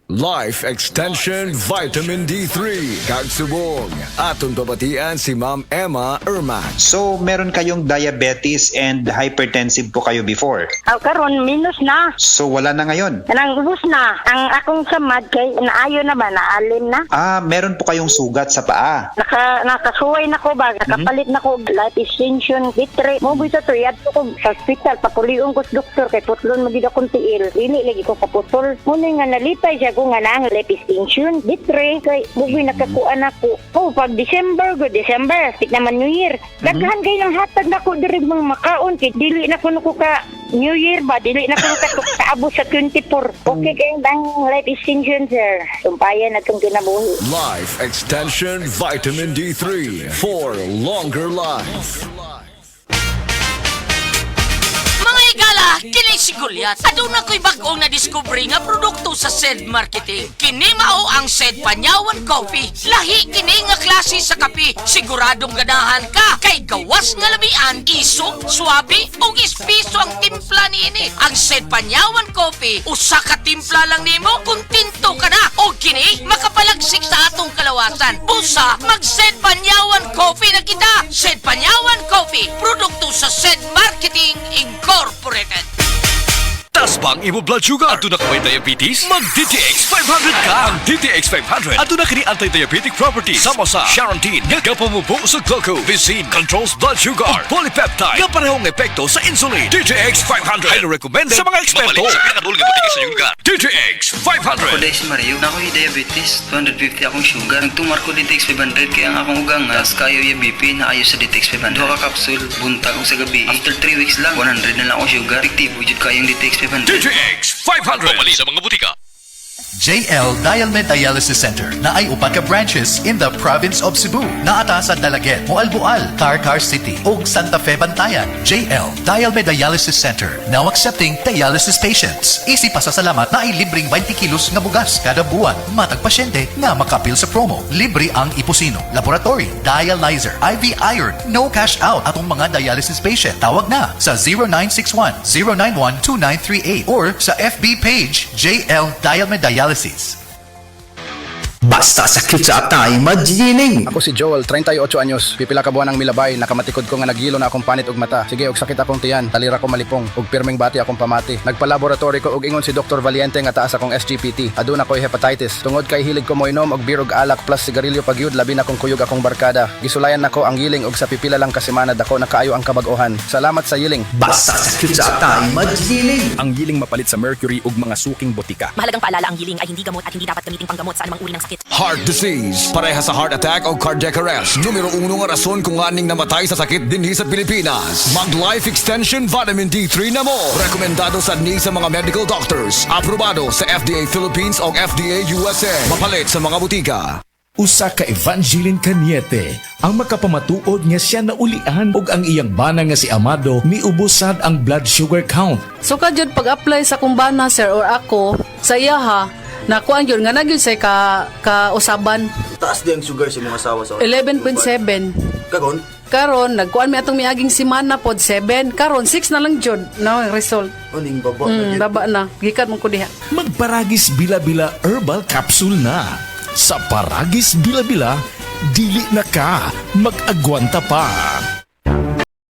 Life Extension Vitamin D3 kagsubong. Atong babatian si Ma'am Emma Erman. So, meron kayong diabetes and hypertensive po kayo before? Karon minus na. So, wala na ngayon? Kanang ubos na. Ang akong samad kay naayo na ba, naalim na. Meron po kayong sugat sa paa. Nakasuway na ko ba, nakapalit na ko life extension, bitre. Mo bisa to, yadto ko sa hospital, papuliong ko sa doktor, kay putlon magid akong tiil. Dili lagi ko kaputol. Muna nga nalipay siya ko nga na ang life extension, bitre. Kay bugoy nakakuan ako. Pag December, tik naman New Year. Daghan kay nang hatag na ko diri mga makaon, kay dili na ko ka New Year ba, dili na ko kaabot sa 24. Okay kay dang life extension, sir. Sumpayan na itong kinabuhi. Life Extension Vitamin D3 for longer life. Mga igala, kini si Goliath. Aduna ko'y bagong na-discovery nga produkto sa SED Marketing. Kini mao ang SED Panyawan Coffee. Lahi kini nga klase sa kape. Siguradong ganahan ka. Kay gawas nga labian, isog, swabe, o ispiso ang timpla niini. Ang SED Panyawan Coffee, usa ka timpla lang nimo, kontento ka na. O kini, makapalagsik sa atong kalawasan. Busa, mag-SED Panyawan Coffee na kita. SED Panyawan Coffee, produkto sa SED Marketing Incorporated. Taas ba ang imo blood sugar? Ato na ka may diabetes? Mag-DTX 500 ka! Ang DTX 500 ato na kini anti-diabetic properties sama sa Charantine nga kapamubo sa glucose, Vicin controls blood sugar, ug polypeptide nga parehong epekto sa insulin. DTX 500 ay recommended sa mga eksperto. DTX 500. Ako si Mario, na ako'y diabetes, 250 akong sugar. Nagtumar ko DTX 500 kaya ang akong ugang as kayo yung BP na ayos sa DTX 500. Duha ka kapsul, buntag ko sa gabi. After 3 weeks lang, 100 na lang akong sugar. Tiktibo jud kayong DTX 500. DTX 500. Pumali sa mga butika. JL Dialmed Dialysis Center na ay upat ka branches in the province of Cebu. Naata sa Dalaget, Moalboal, Carcar City ug Santa Fe Bantayan. JL Dialmed Dialysis Center now accepting dialysis patients. Easy pasasalamat na ay libreng 20 kilos nga bugas kada buwan. Matag pasyente nga makapil sa promo. Libre ang iposino, laboratory, dialyzer, IV iron, no cash out atong mga dialysis patient. Tawag na sa 0961-091-2938 or sa FB page JL Dialmed Dialysis. Basta sakit sa atay, magining. Ako si Joel, 38 anyos. Pipila ka buwan ang milabay, nakamatikod ko nga nagilo na akong panit ug mata. Sige, og sakit akong tiyan, talira ko malipong, ug pirming bati akong pamati. Nagpa-laboratory ko ug ingon si Dr. Valiente nga taas akong SGPT. Aduna ko'y hepatitis. Tungod kay hilig ko moinom og beer ug alak plus sigarilyo pagyud, labi na kong kuyog akong barkada. Gisulayan nako ang yiling ug sa pipila lang ka semana dako nakaayo ang kabag-ohan. Salamat sa yiling. Basta sakit sa atay, magining. Ang yiling mapalit sa mercury ug mga suking botika. Mahalagang paalala, ang yiling ay hindi gamot at hindi dapat gamiting panggamot sa anumang uri ng sakit. Heart disease, pareha sa heart attack o cardiac arrest. Numero 1 nga rason kung aning namatay sa sakit dinhi sa Pilipinas. Mag Life Extension Vitamin D3 na mo. Rekomendado sa ni sa mga medical doctors. Aprobado sa FDA Philippines o FDA USA. Mapalit sa mga butika. Usa ka Evangeline Cañete ang makapamatuod nga siya naulian ug ang iyang bana nga si Amado miubusad ang blood sugar count. So kadyod pag-apply sa kumbana sir or ako sa iya ha, nakuan yun nga nagyud say ka usaban. Taas din ang sugar sa mga asawa sa 11.7. Karon nagkuan mi atong miaging semana pod 7. Karon 6 na lang jud no result. Uning baba baba na. Gikat mo ko diha. Magparagis bila-bila herbal capsule na. Sa Paragis Bila-Bila, dili na ka mag-agwanta pa.